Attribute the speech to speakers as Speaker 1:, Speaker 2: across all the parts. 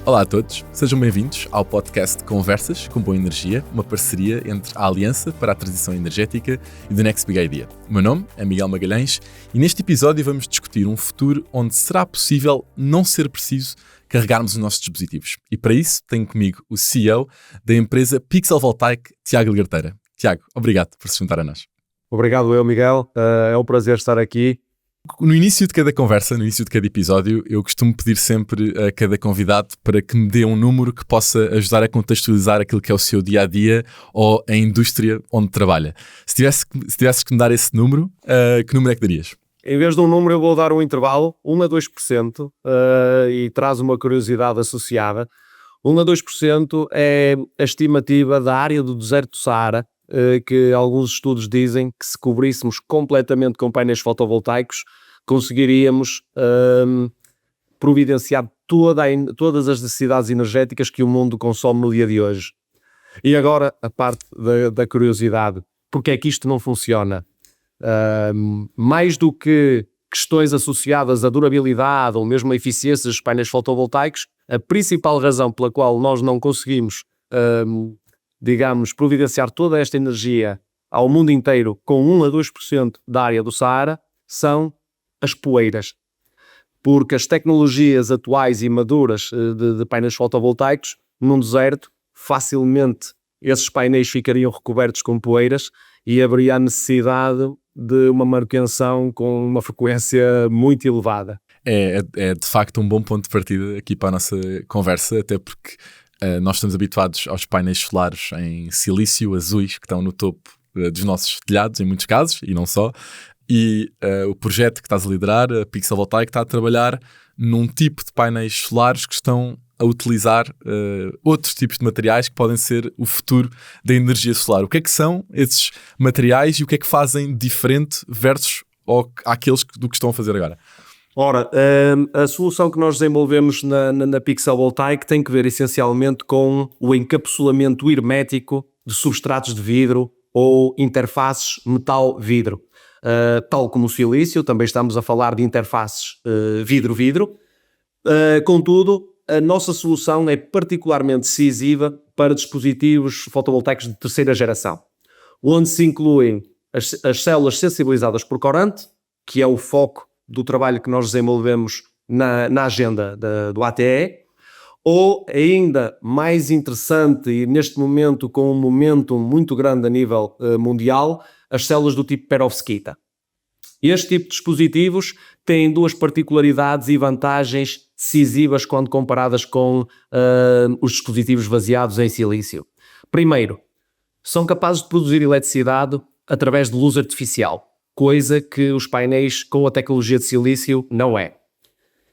Speaker 1: Olá a todos, sejam bem-vindos ao podcast Conversas com Boa Energia, uma parceria entre a Aliança para a Transição Energética e The Next Big Idea. O meu nome é Miguel Magalhães e neste episódio vamos discutir um futuro onde será possível não ser preciso carregarmos os nossos dispositivos. E para isso tenho comigo o CEO da empresa Pixel Voltaic, Tiago Ligarteira. Tiago, obrigado por se juntar a nós.
Speaker 2: Obrigado Miguel. É um prazer estar aqui.
Speaker 1: No início de cada conversa, no início de cada episódio, eu costumo pedir sempre a cada convidado para que me dê um número que possa ajudar a contextualizar aquilo que é o seu dia-a-dia ou a indústria onde trabalha. Se tivesses que me dar esse número, que número é que darias?
Speaker 2: Em vez de um número eu vou dar um intervalo, 1 a 2%, e traz uma curiosidade associada. 1 a 2% é a estimativa da área do deserto do Saara, que alguns estudos dizem que se cobríssemos completamente com painéis fotovoltaicos, conseguiríamos providenciar todas as necessidades energéticas que o mundo consome no dia de hoje. E agora a parte da curiosidade. Porque é que isto não funciona? Mais do que questões associadas à durabilidade ou mesmo à eficiência dos painéis fotovoltaicos, a principal razão pela qual nós não conseguimos providenciar toda esta energia ao mundo inteiro com 1 a 2% da área do Saara são as poeiras. Porque as tecnologias atuais e maduras de painéis fotovoltaicos, num deserto, facilmente esses painéis ficariam recobertos com poeiras e haveria a necessidade de uma manutenção com uma frequência muito elevada.
Speaker 1: É de facto um bom ponto de partida aqui para a nossa conversa, até porque nós estamos habituados aos painéis solares em silício, azuis, que estão no topo dos nossos telhados, em muitos casos, e não só. E o projeto que estás a liderar, a Pixel Voltaic, está a trabalhar num tipo de painéis solares que estão a utilizar outros tipos de materiais que podem ser o futuro da energia solar. O que é que são esses materiais e o que é que fazem diferente versus aqueles do que estão a fazer agora?
Speaker 2: Ora, a solução que nós desenvolvemos na Pixel Voltaic tem que ver essencialmente com o encapsulamento hermético de substratos de vidro ou interfaces metal-vidro. Tal como o silício, também estamos a falar de interfaces vidro-vidro. Contudo, a nossa solução é particularmente decisiva para dispositivos fotovoltaicos de terceira geração, onde se incluem as células sensibilizadas por corante, que é o foco do trabalho que nós desenvolvemos na agenda do ATE, ou ainda mais interessante e neste momento com um momento muito grande a nível mundial, as células do tipo perovskita. Este tipo de dispositivos têm duas particularidades e vantagens decisivas quando comparadas com os dispositivos baseados em silício. Primeiro, são capazes de produzir eletricidade através de luz artificial, coisa que os painéis com a tecnologia de silício não é.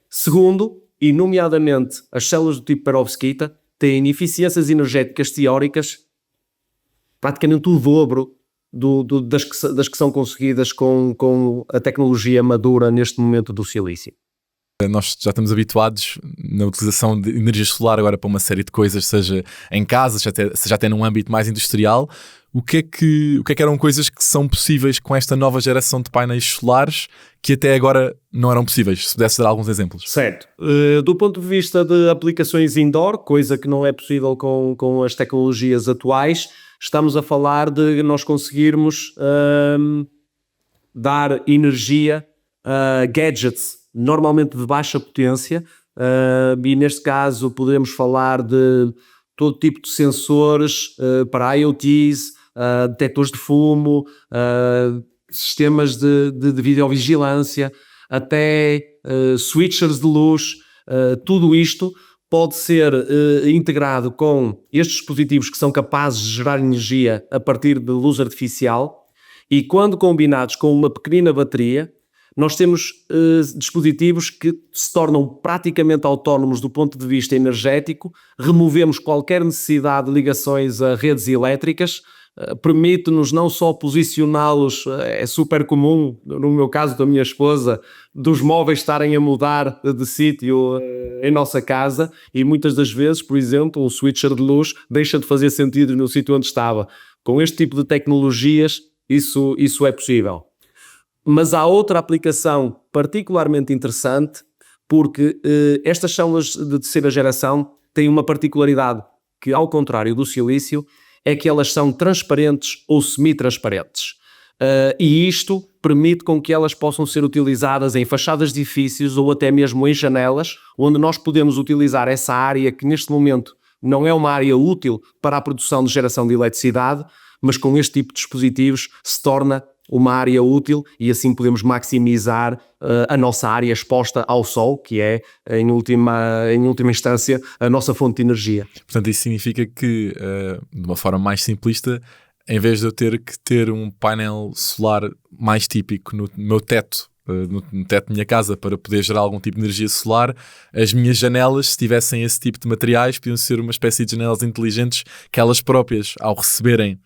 Speaker 2: Segundo, e nomeadamente as células do tipo perovskita têm eficiências energéticas teóricas praticamente o dobro das que são conseguidas com a tecnologia madura neste momento do silício.
Speaker 1: Nós já estamos habituados na utilização de energia solar agora para uma série de coisas, seja em casa, seja até num âmbito mais industrial. O que é que eram coisas que são possíveis com esta nova geração de painéis solares que até agora não eram possíveis? Se pudesse dar alguns exemplos.
Speaker 2: Certo. Do ponto de vista de aplicações indoor, coisa que não é possível com as tecnologias atuais, estamos a falar de nós conseguirmos dar energia a gadgets normalmente de baixa potência, e neste caso podemos falar de todo tipo de sensores para IoTs, detectores de fumo, sistemas de videovigilância, até switchers de luz. Tudo isto pode ser integrado com estes dispositivos que são capazes de gerar energia a partir de luz artificial e quando combinados com uma pequenina bateria, nós temos dispositivos que se tornam praticamente autónomos do ponto de vista energético, removemos qualquer necessidade de ligações a redes elétricas, permite-nos não só posicioná-los, é super comum, no meu caso da minha esposa, dos móveis estarem a mudar de sítio em nossa casa e muitas das vezes, por exemplo, um switcher de luz deixa de fazer sentido no sítio onde estava. Com este tipo de tecnologias, isso é possível. Mas há outra aplicação particularmente interessante, porque estas células de terceira geração têm uma particularidade que, ao contrário do silício, é que elas são transparentes ou semi-transparentes. E isto permite com que elas possam ser utilizadas em fachadas de edifícios ou até mesmo em janelas, onde nós podemos utilizar essa área que neste momento não é uma área útil para a produção de geração de eletricidade, mas com este tipo de dispositivos se torna uma área útil e assim podemos maximizar a nossa área exposta ao sol, que é, em última instância, a nossa fonte de energia.
Speaker 1: Portanto, isso significa que, de uma forma mais simplista, em vez de eu ter que ter um painel solar mais típico no meu teto, no teto da minha casa, para poder gerar algum tipo de energia solar, as minhas janelas, se tivessem esse tipo de materiais, podiam ser uma espécie de janelas inteligentes que elas próprias, ao receberem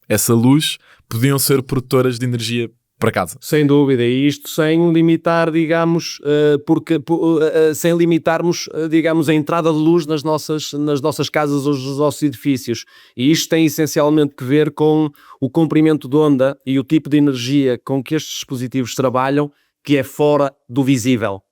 Speaker 1: essa luz, podiam ser produtoras de energia para casa.
Speaker 2: Sem dúvida, e isto sem limitar, digamos, sem limitarmos, digamos, a entrada de luz nas nossas casas ou nos nossos edifícios. E isto tem essencialmente que ver com o comprimento de onda e o tipo de energia com que estes dispositivos trabalham, que é fora do visível.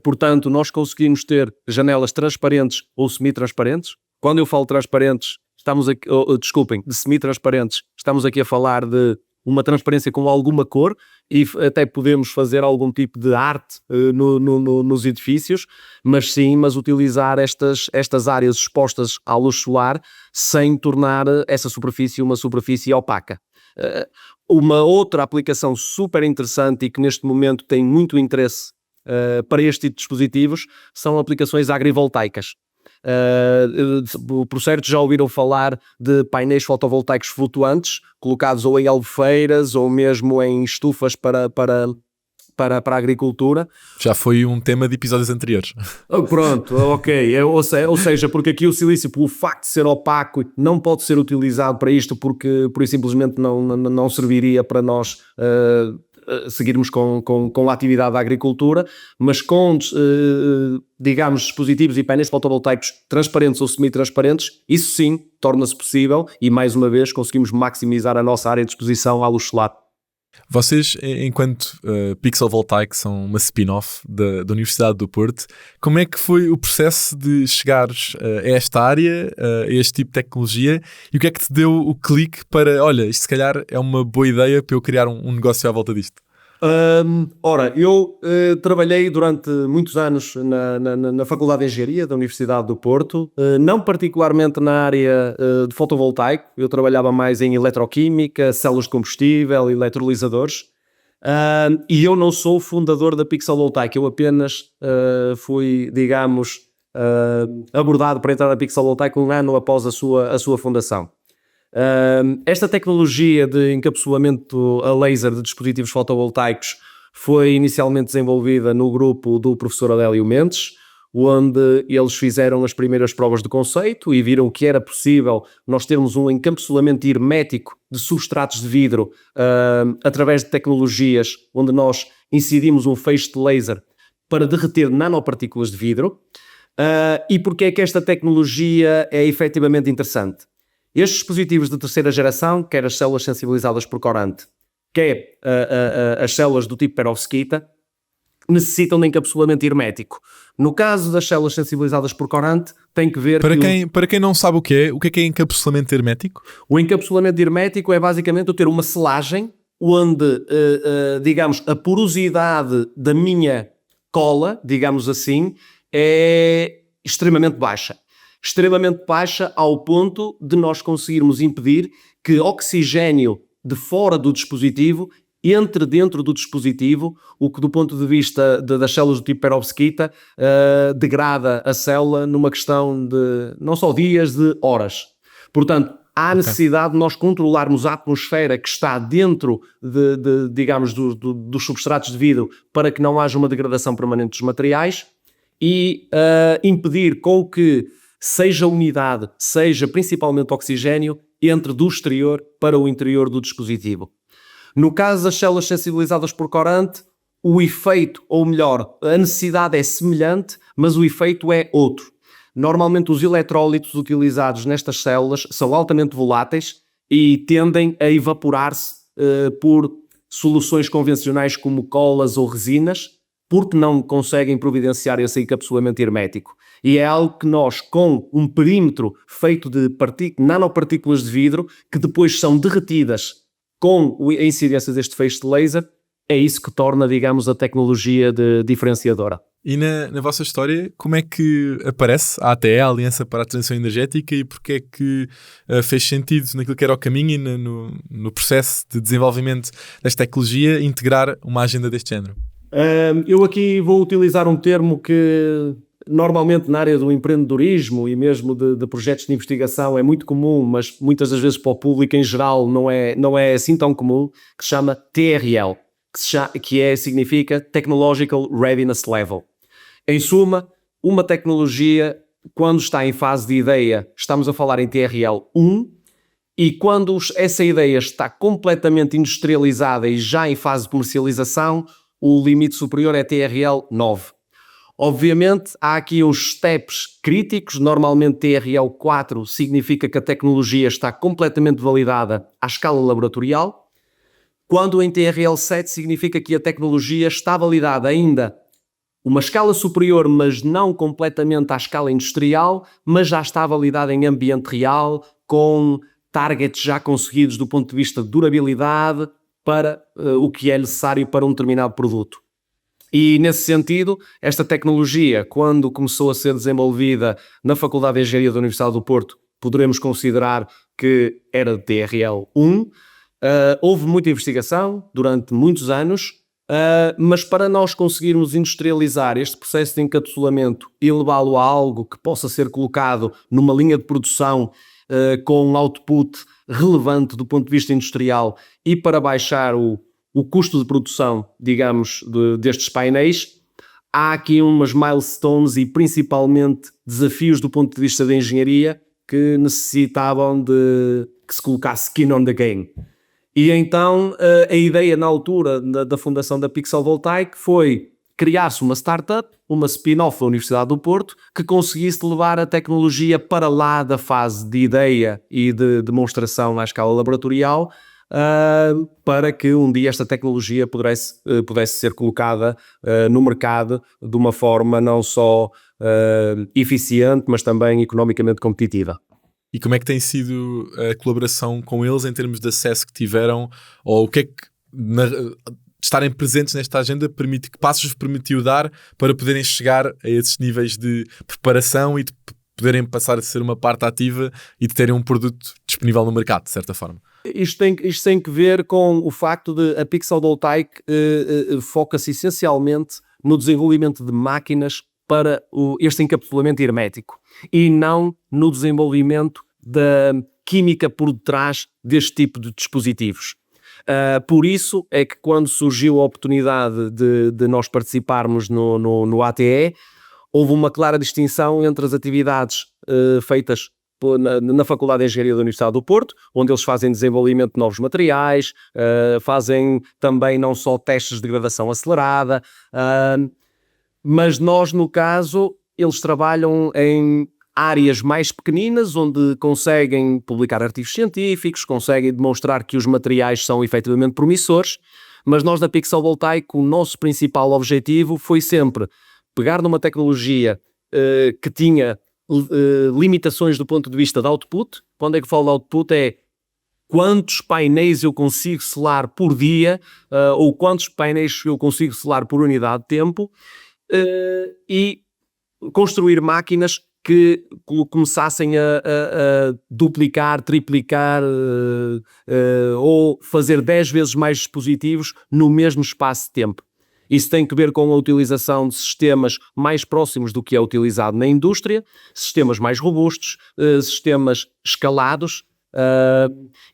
Speaker 2: Portanto, nós conseguimos ter janelas transparentes ou semi-transparentes. Quando eu falo transparentes, de semi-transparentes, estamos aqui a falar de uma transparência com alguma cor e até podemos fazer algum tipo de arte nos edifícios, mas utilizar estas áreas expostas à luz solar sem tornar essa superfície uma superfície opaca. Uma outra aplicação super interessante e que neste momento tem muito interesse para este tipo de dispositivos são aplicações agrivoltaicas. Por certo já ouviram falar de painéis fotovoltaicos flutuantes colocados ou em albufeiras ou mesmo em estufas para a agricultura. Já foi um tema de episódios anteriores. Pronto, ok. Ou seja, porque aqui o silício, pelo facto de ser opaco, não pode ser utilizado para isto porque por simplesmente não serviria para nós seguirmos com a atividade da agricultura, mas com, digamos, dispositivos e painéis fotovoltaicos transparentes ou semi-transparentes, isso sim torna-se possível e, mais uma vez, conseguimos maximizar a nossa área de exposição à luz solar.
Speaker 1: Vocês, enquanto Pixel Voltaic, são uma spin-off da Universidade do Porto. Como é que foi o processo de chegares a esta área, a este tipo de tecnologia, e o que é que te deu o clique para, olha, isto se calhar é uma boa ideia para eu criar um negócio à volta disto?
Speaker 2: Eu trabalhei durante muitos anos na Faculdade de Engenharia da Universidade do Porto, não particularmente na área de fotovoltaico. Eu trabalhava mais em eletroquímica, células de combustível, eletrolisadores, e eu não sou fundador da Pixel Voltaic, eu apenas fui, digamos, abordado para entrar na Pixel Voltaic um ano após a sua fundação. Esta tecnologia de encapsulamento a laser de dispositivos fotovoltaicos foi inicialmente desenvolvida no grupo do professor Adélio Mendes, onde eles fizeram as primeiras provas de conceito e viram que era possível nós termos um encapsulamento hermético de substratos de vidro através de tecnologias onde nós incidimos um feixe de laser para derreter nanopartículas de vidro. E porque é que esta tecnologia é efetivamente interessante? Estes dispositivos de terceira geração, quer as células sensibilizadas por corante, quer as células do tipo perovskita, necessitam de encapsulamento hermético. No caso das células sensibilizadas por corante, tem que ver...
Speaker 1: Para quem não sabe o que é encapsulamento hermético?
Speaker 2: O encapsulamento hermético é basicamente eu ter uma selagem onde, digamos, a porosidade da minha cola, digamos assim, é extremamente baixa ao ponto de nós conseguirmos impedir que oxigênio de fora do dispositivo entre dentro do dispositivo, o que do ponto de vista das células do tipo perovskita degrada a célula numa questão de não só dias, de horas. Portanto, há necessidade de nós controlarmos a atmosfera que está dentro digamos, dos substratos de vidro para que não haja uma degradação permanente dos materiais e impedir com que seja umidade, seja principalmente oxigênio, entre do exterior para o interior do dispositivo. No caso das células sensibilizadas por corante, o efeito, ou melhor, a necessidade é semelhante, mas o efeito é outro. Normalmente os eletrólitos utilizados nestas células são altamente voláteis e tendem a evaporar-se por soluções convencionais como colas ou resinas. porque não conseguem providenciar esse encapsulamento hermético. E é algo que nós, com um perímetro feito de nanopartículas de vidro, que depois são derretidas com a incidência deste feixe de laser, é isso que torna, digamos, a tecnologia diferenciadora.
Speaker 1: E na vossa história, como é que aparece a ATE, a Aliança para a Transição Energética, e porque é que fez sentido naquilo que era o caminho e no processo de desenvolvimento desta tecnologia integrar uma agenda deste género?
Speaker 2: Eu aqui vou utilizar um termo que normalmente na área do empreendedorismo e mesmo de projetos de investigação é muito comum, mas muitas das vezes para o público em geral não é assim tão comum, que se chama TRL, significa Technological Readiness Level. Em suma, uma tecnologia, quando está em fase de ideia, estamos a falar em TRL 1, e quando essa ideia está completamente industrializada e já em fase de comercialização, o limite superior é TRL 9. Obviamente, há aqui uns steps críticos. Normalmente TRL 4 significa que a tecnologia está completamente validada à escala laboratorial, quando em TRL 7 significa que a tecnologia está validada ainda uma escala superior, mas não completamente à escala industrial, mas já está validada em ambiente real, com targets já conseguidos do ponto de vista de durabilidade para o que é necessário para um determinado produto. E nesse sentido, esta tecnologia, quando começou a ser desenvolvida na Faculdade de Engenharia da Universidade do Porto, poderemos considerar que era de TRL 1. Houve muita investigação durante muitos anos, mas para nós conseguirmos industrializar este processo de encapsulamento e levá-lo a algo que possa ser colocado numa linha de produção com um output relevante do ponto de vista industrial e para baixar o custo de produção, digamos, destes painéis, há aqui umas milestones e principalmente desafios do ponto de vista da engenharia que necessitavam de que se colocasse skin on the game. E então a ideia na altura da fundação da Pixel Voltaic foi criar-se uma startup, uma spin-off da Universidade do Porto, que conseguisse levar a tecnologia para lá da fase de ideia e de demonstração à escala laboratorial, para que um dia esta tecnologia pudesse ser colocada no mercado de uma forma não só eficiente, mas também economicamente competitiva.
Speaker 1: E como é que tem sido a colaboração com eles em termos de acesso que tiveram, ou o que é que estarem presentes nesta agenda permite, que passos vos permitiu dar para poderem chegar a esses níveis de preparação e de poderem passar a ser uma parte ativa e de terem um produto disponível no mercado, de certa forma?
Speaker 2: Isto tem que ver com o facto de a Pixel Voltaic foca-se essencialmente no desenvolvimento de máquinas para este encapsulamento hermético e não no desenvolvimento da química por detrás deste tipo de dispositivos. Por isso é que quando surgiu a oportunidade de nós participarmos no ATE, houve uma clara distinção entre as atividades feitas na Faculdade de Engenharia da Universidade do Porto, onde eles fazem desenvolvimento de novos materiais, fazem também não só testes de degradação acelerada, mas nós, no caso, eles trabalham em áreas mais pequeninas, onde conseguem publicar artigos científicos, conseguem demonstrar que os materiais são efetivamente promissores, mas nós da Pixel Voltaic, o nosso principal objetivo foi sempre pegar numa tecnologia que tinha limitações do ponto de vista de output. Quando é que falo de output é quantos painéis eu consigo selar por dia ou quantos painéis eu consigo selar por unidade de tempo, e construir máquinas que começassem a duplicar, triplicar ou fazer 10 vezes mais dispositivos no mesmo espaço de tempo. Isso tem que ver com a utilização de sistemas mais próximos do que é utilizado na indústria, sistemas mais robustos, sistemas escalados,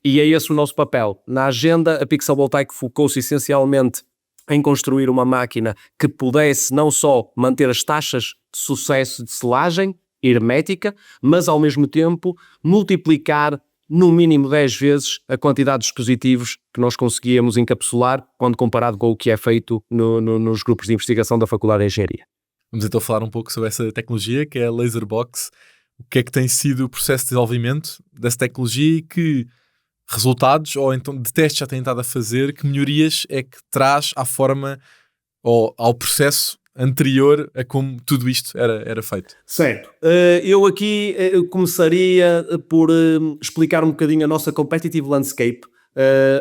Speaker 2: e é esse o nosso papel. Na agenda, a Pixel Voltaic focou-se essencialmente em construir uma máquina que pudesse não só manter as taxas de sucesso de selagem hermética, mas ao mesmo tempo multiplicar no mínimo 10 vezes a quantidade de dispositivos que nós conseguíamos encapsular quando comparado com o que é feito nos grupos de investigação da Faculdade de Engenharia.
Speaker 1: Vamos então falar um pouco sobre essa tecnologia que é a Laserbox. O que é que tem sido o processo de desenvolvimento dessa tecnologia e que resultados ou então de testes já têm estado a fazer, que melhorias é que traz à forma ou ao processo anterior a como tudo isto era feito?
Speaker 2: Certo. Eu aqui começaria por explicar um bocadinho a nossa competitive landscape.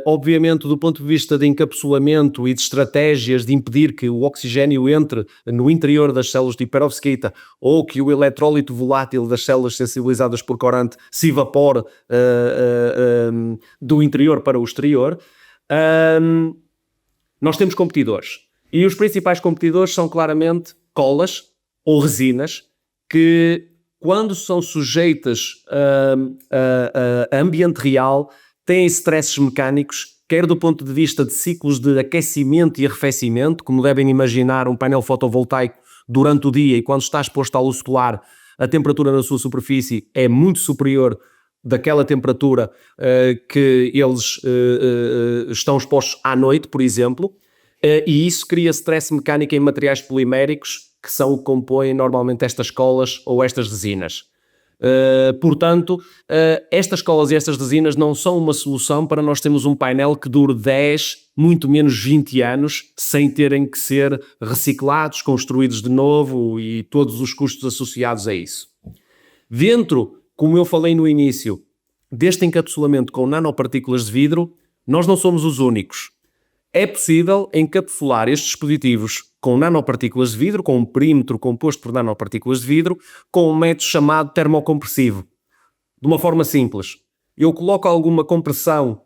Speaker 2: Obviamente, do ponto de vista de encapsulamento e de estratégias de impedir que o oxigênio entre no interior das células de perovskita ou que o eletrólito volátil das células sensibilizadas por corante se evapore do interior para o exterior, nós temos competidores. E os principais competidores são claramente colas ou resinas que, quando são sujeitas a ambiente real, têm stresses mecânicos, quer do ponto de vista de ciclos de aquecimento e arrefecimento, como devem imaginar um painel fotovoltaico durante o dia, e quando está exposto à luz solar, a temperatura na sua superfície é muito superior daquela temperatura que eles estão expostos à noite, por exemplo, e isso cria stress mecânico em materiais poliméricos, que são o que compõem normalmente estas colas ou estas resinas. Portanto, estas colas e estas resinas não são uma solução para nós termos um painel que dure 10, muito menos 20 anos, sem terem que ser reciclados, construídos de novo e todos os custos associados a isso. Dentro, como eu falei no início, deste encapsulamento com nanopartículas de vidro, nós não somos os únicos. É possível encapsular estes dispositivos com nanopartículas de vidro, com um perímetro composto por nanopartículas de vidro, com um método chamado termocompressivo. De uma forma simples, eu coloco alguma compressão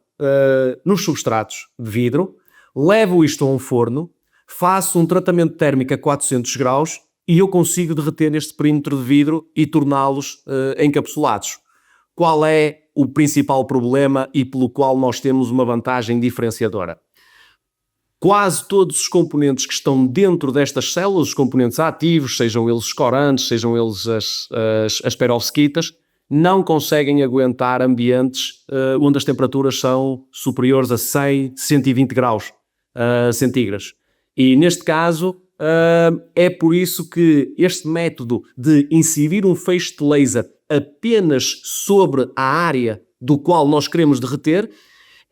Speaker 2: nos substratos de vidro, levo isto a um forno, faço um tratamento térmico a 400 graus e eu consigo derreter este perímetro de vidro e torná-los encapsulados. Qual é o principal problema e pelo qual nós temos uma vantagem diferenciadora? Quase todos os componentes que estão dentro destas células, os componentes ativos, sejam eles os corantes, sejam eles as perovskitas, não conseguem aguentar ambientes onde as temperaturas são superiores a 100, 120 graus centígrados. E neste caso, é por isso que este método de incidir um feixe de laser apenas sobre a área do qual nós queremos derreter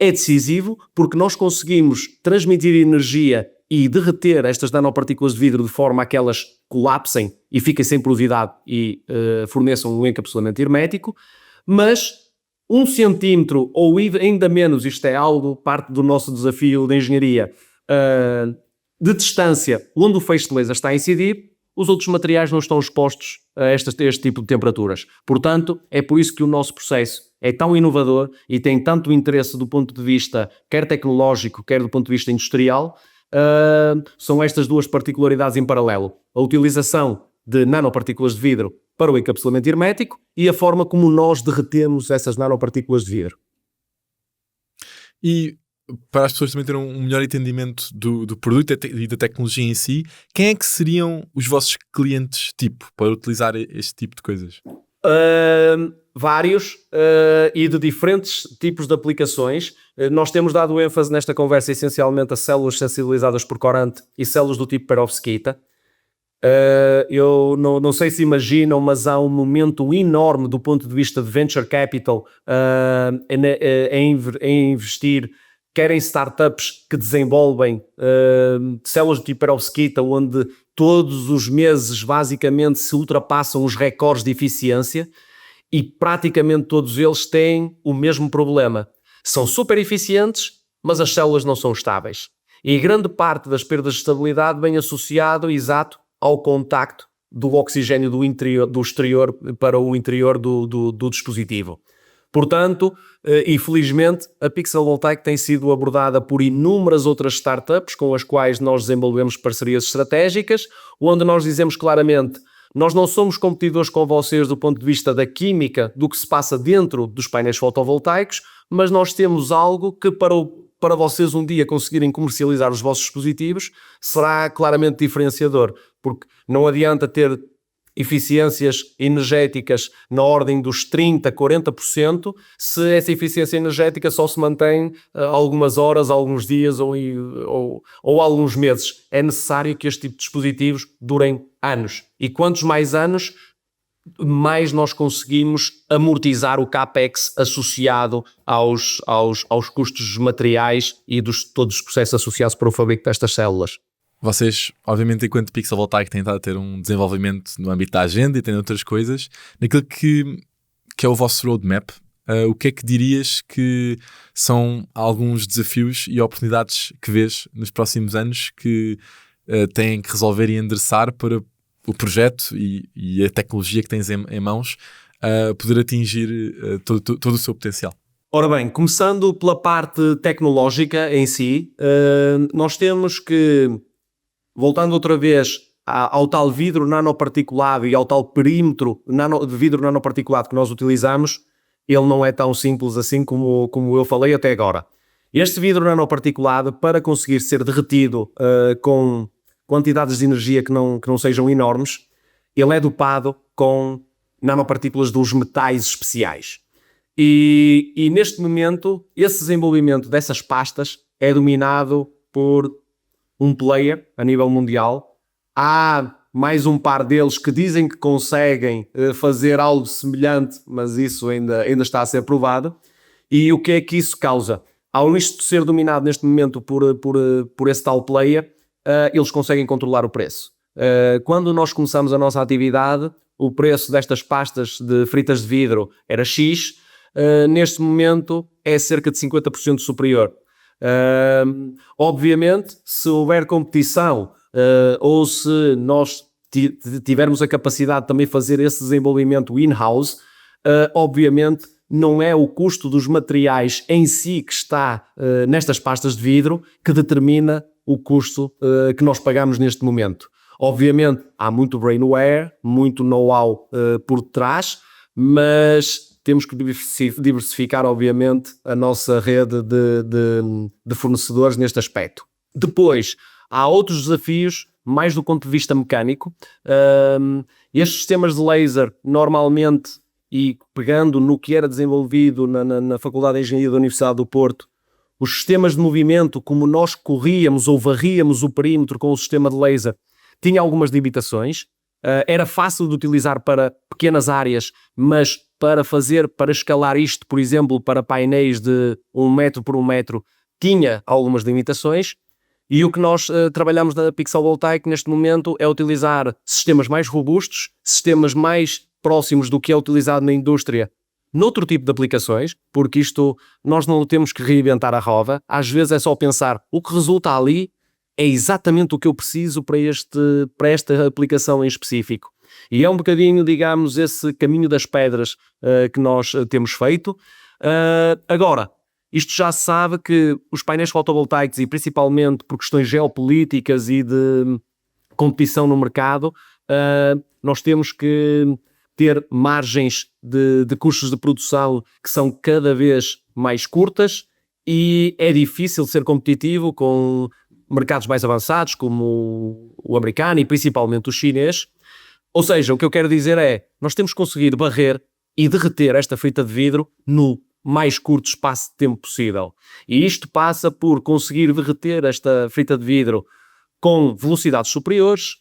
Speaker 2: é decisivo, porque nós conseguimos transmitir energia e derreter estas nanopartículas de vidro de forma a que elas colapsem e fiquem sem porosidade e forneçam um encapsulamento hermético, mas 1 centímetro ou ainda menos, isto é algo, parte do nosso desafio de engenharia, de distância onde o feixe de laser está a incidir, os outros materiais não estão expostos a este tipo de temperaturas. Portanto, é por isso que o nosso processo é tão inovador e tem tanto interesse do ponto de vista quer tecnológico, quer do ponto de vista industrial. São estas duas particularidades em paralelo. A utilização de nanopartículas de vidro para o encapsulamento hermético e a forma como nós derretemos essas nanopartículas de vidro.
Speaker 1: E para as pessoas também terem um melhor entendimento do produto e da tecnologia em si, quem é que seriam os vossos clientes tipo para utilizar este tipo de coisas?
Speaker 2: Vários e de diferentes tipos de aplicações. Nós temos dado ênfase nesta conversa essencialmente a células sensibilizadas por corante e células do tipo perovskita. Eu não sei se imaginam, mas há um momento enorme do ponto de vista de venture capital em investir quer em startups que desenvolvem células do tipo perovskita, onde todos os meses basicamente se ultrapassam os recordes de eficiência e praticamente todos eles têm o mesmo problema. São super eficientes, mas as células não são estáveis. E grande parte das perdas de estabilidade vem associado, exato, ao contacto do oxigênio do exterior para o interior do dispositivo. Portanto, infelizmente, a Pixel Voltaic tem sido abordada por inúmeras outras startups com as quais nós desenvolvemos parcerias estratégicas, onde nós dizemos claramente: nós não somos competidores com vocês do ponto de vista da química, do que se passa dentro dos painéis fotovoltaicos, mas nós temos algo que para vocês um dia conseguirem comercializar os vossos dispositivos será claramente diferenciador, porque não adianta ter eficiências energéticas na ordem dos 30%, 40%, se essa eficiência energética só se mantém algumas horas, alguns dias ou alguns meses. É necessário que este tipo de dispositivos durem anos. E quantos mais anos, mais nós conseguimos amortizar o CAPEX associado aos custos materiais e todos os processos associados para o fabrico destas células.
Speaker 1: vocês, obviamente, enquanto Pixel Voltaic, têm estado a ter um desenvolvimento no âmbito da agenda e têm outras coisas. Naquilo que é o vosso roadmap, o que é que dirias que são alguns desafios e oportunidades que vês nos próximos anos que têm que resolver e endereçar para o projeto e a tecnologia que tens em mãos poder atingir todo o seu potencial?
Speaker 2: Ora bem, começando pela parte tecnológica em si, nós temos que, voltando outra vez ao tal vidro nanoparticulado e ao tal perímetro de vidro nanoparticulado que nós utilizamos, ele não é tão simples assim como eu falei até agora. Este vidro nanoparticulado, para conseguir ser derretido com quantidades de energia que não sejam enormes, ele é dopado com nanopartículas dos metais especiais. E neste momento, esse desenvolvimento dessas pastas é dominado por um player a nível mundial. Há mais um par deles que dizem que conseguem fazer algo semelhante, mas isso ainda está a ser provado. E o que é que isso causa? Ao isto ser dominado neste momento por esse tal player, eles conseguem controlar o preço. Quando nós começamos a nossa atividade, o preço destas pastas de fritas de vidro era X, neste momento é cerca de 50% superior. Obviamente, se houver competição ou se nós tivermos a capacidade de também fazer esse desenvolvimento in-house, obviamente não é o custo dos materiais em si que está nestas pastas de vidro que determina o custo que nós pagamos neste momento. Obviamente há muito brainware, muito know-how por trás, mas temos que diversificar, obviamente, a nossa rede de fornecedores neste aspecto. Depois, há outros desafios, mais do ponto de vista mecânico. Estes sistemas de laser, normalmente, e pegando no que era desenvolvido na Faculdade de Engenharia da Universidade do Porto, os sistemas de movimento, como nós corríamos ou varríamos o perímetro com o sistema de laser, tinha algumas limitações. Era fácil de utilizar para pequenas áreas, mas para escalar isto, por exemplo, para painéis de 1 metro por 1 metro, tinha algumas limitações. E o que nós trabalhamos na Pixel Voltaic neste momento é utilizar sistemas mais robustos, sistemas mais próximos do que é utilizado na indústria, noutro tipo de aplicações, porque isto nós não temos que reinventar a roda. Às vezes é só pensar o que resulta ali é exatamente o que eu preciso para esta aplicação em específico. E é um bocadinho, digamos, esse caminho das pedras que nós temos feito. Agora, isto já se sabe que os painéis fotovoltaicos, e principalmente por questões geopolíticas e de competição no mercado, nós temos que ter margens de custos de produção que são cada vez mais curtas e é difícil ser competitivo com mercados mais avançados como o americano e principalmente o chinês. Ou seja, o que eu quero dizer é, nós temos que conseguir barrer e derreter esta frita de vidro no mais curto espaço de tempo possível. E isto passa por conseguir derreter esta frita de vidro com velocidades superiores,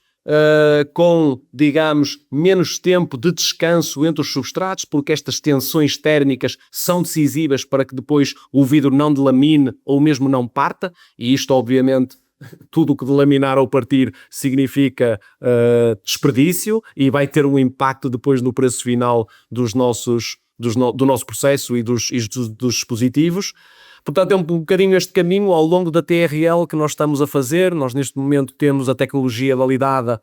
Speaker 2: com, digamos, menos tempo de descanso entre os substratos, porque estas tensões térmicas são decisivas para que depois o vidro não delamine ou mesmo não parta, e isto obviamente tudo o que delaminar ou partir significa desperdício e vai ter um impacto depois no preço final do nosso processo e dos dispositivos. Portanto, é um bocadinho este caminho ao longo da TRL que nós estamos a fazer. Nós neste momento temos a tecnologia validada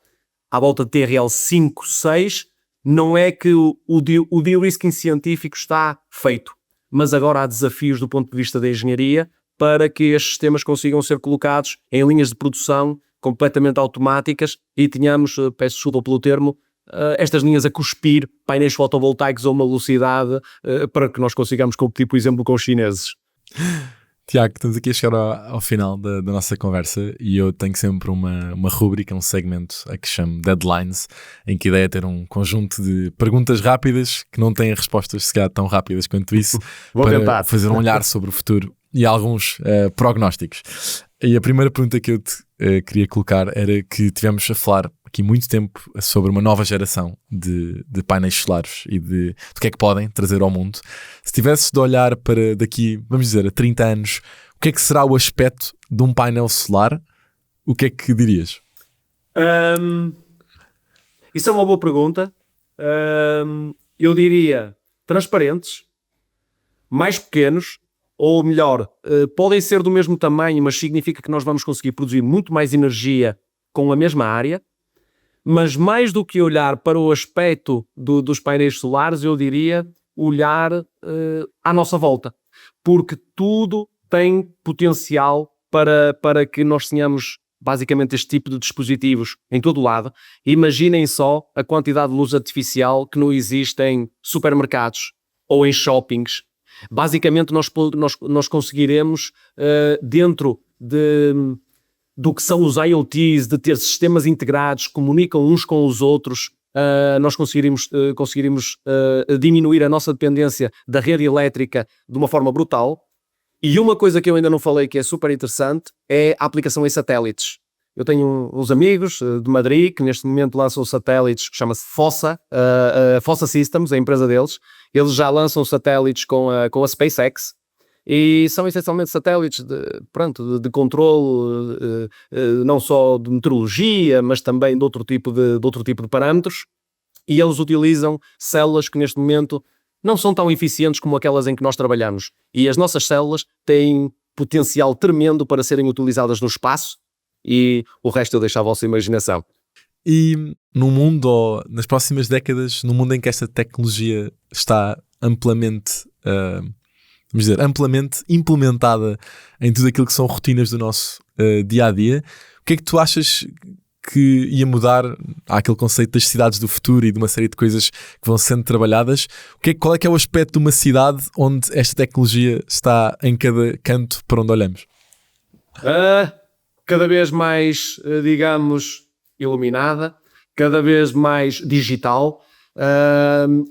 Speaker 2: à volta de TRL 5, 6. Não é que o de-risking científico está feito, mas agora há desafios do ponto de vista da engenharia para que estes sistemas consigam ser colocados em linhas de produção completamente automáticas e tenhamos, peço desculpa pelo termo, estas linhas a cuspir painéis fotovoltaicos a uma velocidade para que nós consigamos competir, por exemplo, com os chineses.
Speaker 1: Tiago, estamos aqui a chegar ao final da nossa conversa e eu tenho sempre uma rúbrica, um segmento a que chamo Deadlines, em que a ideia é ter um conjunto de perguntas rápidas que não têm respostas se calhar tão rápidas quanto isso para
Speaker 2: tentar
Speaker 1: fazer um olhar sobre o futuro e alguns prognósticos. E a primeira pergunta que eu te queria colocar era que tivemos a falar aqui muito tempo sobre uma nova geração de painéis solares e do que é que podem trazer ao mundo. Se tivesses de olhar para daqui, vamos dizer, a 30 anos, o que é que será o aspecto de um painel solar o que é que dirias?
Speaker 2: Isso é uma boa pergunta. Eu diria transparentes, mais pequenos, ou melhor, podem ser do mesmo tamanho, mas significa que nós vamos conseguir produzir muito mais energia com a mesma área. Mas mais do que olhar para o aspecto dos painéis solares, eu diria olhar à nossa volta, porque tudo tem potencial para que nós tenhamos basicamente este tipo de dispositivos em todo o lado. Imaginem só a quantidade de luz artificial que não existe em supermercados ou em shoppings. Basicamente nós conseguiremos dentro do que são os IoTs, de ter sistemas integrados, comunicam uns com os outros, nós conseguiríamos diminuir a nossa dependência da rede elétrica de uma forma brutal. E uma coisa que eu ainda não falei que é super interessante é a aplicação em satélites. Eu tenho uns amigos de Madrid que neste momento lançam satélites que chama-se Fossa Systems, a empresa deles. Eles já lançam satélites com a SpaceX e são essencialmente satélites de controle, não só de meteorologia, mas também de outro tipo de parâmetros. E eles utilizam células que neste momento não são tão eficientes como aquelas em que nós trabalhamos. E as nossas células têm potencial tremendo para serem utilizadas no espaço e o resto eu deixo à vossa imaginação.
Speaker 1: E no mundo, ou nas próximas décadas, no mundo em que esta tecnologia está amplamente implementada em tudo aquilo que são rotinas do nosso dia-a-dia, o que é que tu achas que ia mudar àquele conceito das cidades do futuro e de uma série de coisas que vão sendo trabalhadas? Qual é que é o aspecto de uma cidade onde esta tecnologia está em cada canto para onde olhamos?
Speaker 2: Cada vez mais, digamos, iluminada, cada vez mais digital.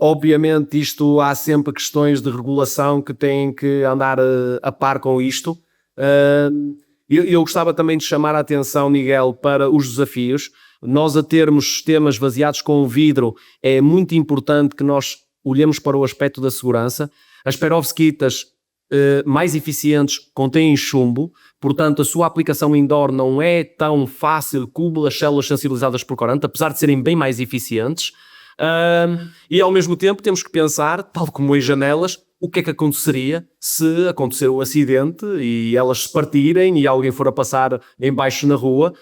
Speaker 2: Obviamente isto há sempre questões de regulação que têm que andar a par com isto. Eu gostava também de chamar a atenção, Miguel, para os desafios. Nós a termos sistemas vaziados com vidro, é muito importante que nós olhemos para o aspecto da segurança. As perovskitas mais eficientes contêm chumbo, portanto a sua aplicação indoor não é tão fácil como as células sensibilizadas por corante, apesar de serem bem mais eficientes. E ao mesmo tempo temos que pensar, tal como em janelas, o que é que aconteceria se acontecer um acidente e elas se partirem e alguém for a passar em baixo na rua.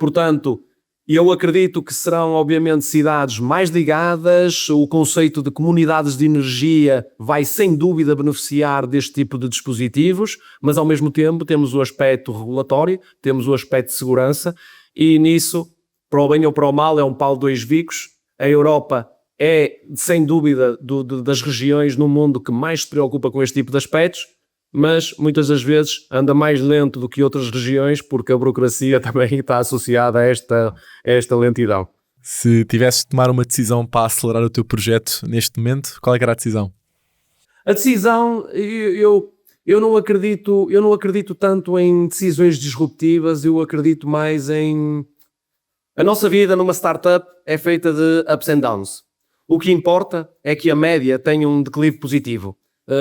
Speaker 2: Portanto, eu acredito que serão obviamente cidades mais ligadas, o conceito de comunidades de energia vai sem dúvida beneficiar deste tipo de dispositivos, mas ao mesmo tempo temos o aspecto regulatório, temos o aspecto de segurança e nisso, para o bem ou para o mal, é um pau de dois bicos. A Europa é, sem dúvida, das regiões no mundo que mais se preocupa com este tipo de aspectos, mas muitas das vezes anda mais lento do que outras regiões porque a burocracia também está associada a esta lentidão.
Speaker 1: Se tivesses de tomar uma decisão para acelerar o teu projeto neste momento, qual é que era a decisão?
Speaker 2: A decisão, eu não acredito tanto em decisões disruptivas, eu acredito mais em... A nossa vida numa startup é feita de ups and downs. O que importa é que a média tenha um declive positivo.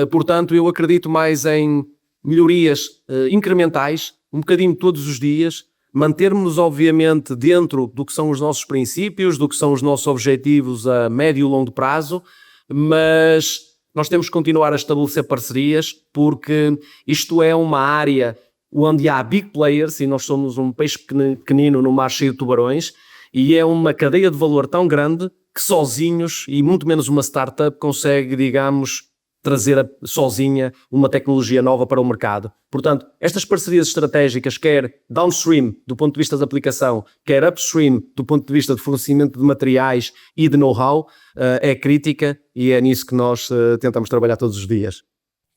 Speaker 2: Portanto, eu acredito mais em melhorias incrementais, um bocadinho todos os dias, mantermos-nos obviamente dentro do que são os nossos princípios, do que são os nossos objetivos a médio e longo prazo, mas nós temos que continuar a estabelecer parcerias porque isto é uma área onde há big players e nós somos um peixe pequenino no mar cheio de tubarões e é uma cadeia de valor tão grande que sozinhos e muito menos uma startup consegue, digamos, trazer sozinha uma tecnologia nova para o mercado. Portanto, estas parcerias estratégicas, quer downstream do ponto de vista de aplicação, quer upstream do ponto de vista de fornecimento de materiais e de know-how, é crítica e é nisso que nós tentamos trabalhar todos os dias.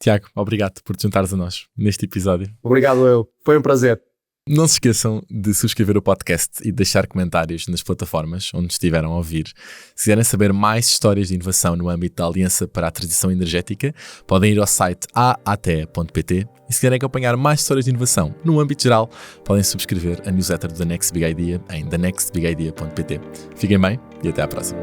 Speaker 1: Tiago, obrigado por te juntares a nós neste episódio.
Speaker 2: Obrigado eu, foi um prazer.
Speaker 1: Não se esqueçam de subscrever o podcast e de deixar comentários nas plataformas onde estiveram a ouvir. Se quiserem saber mais histórias de inovação no âmbito da Aliança para a Transição Energética, podem ir ao site aate.pt e se quiserem acompanhar mais histórias de inovação no âmbito geral, podem subscrever a newsletter do The Next Big Idea em thenextbigidea.pt. Fiquem bem e até à próxima.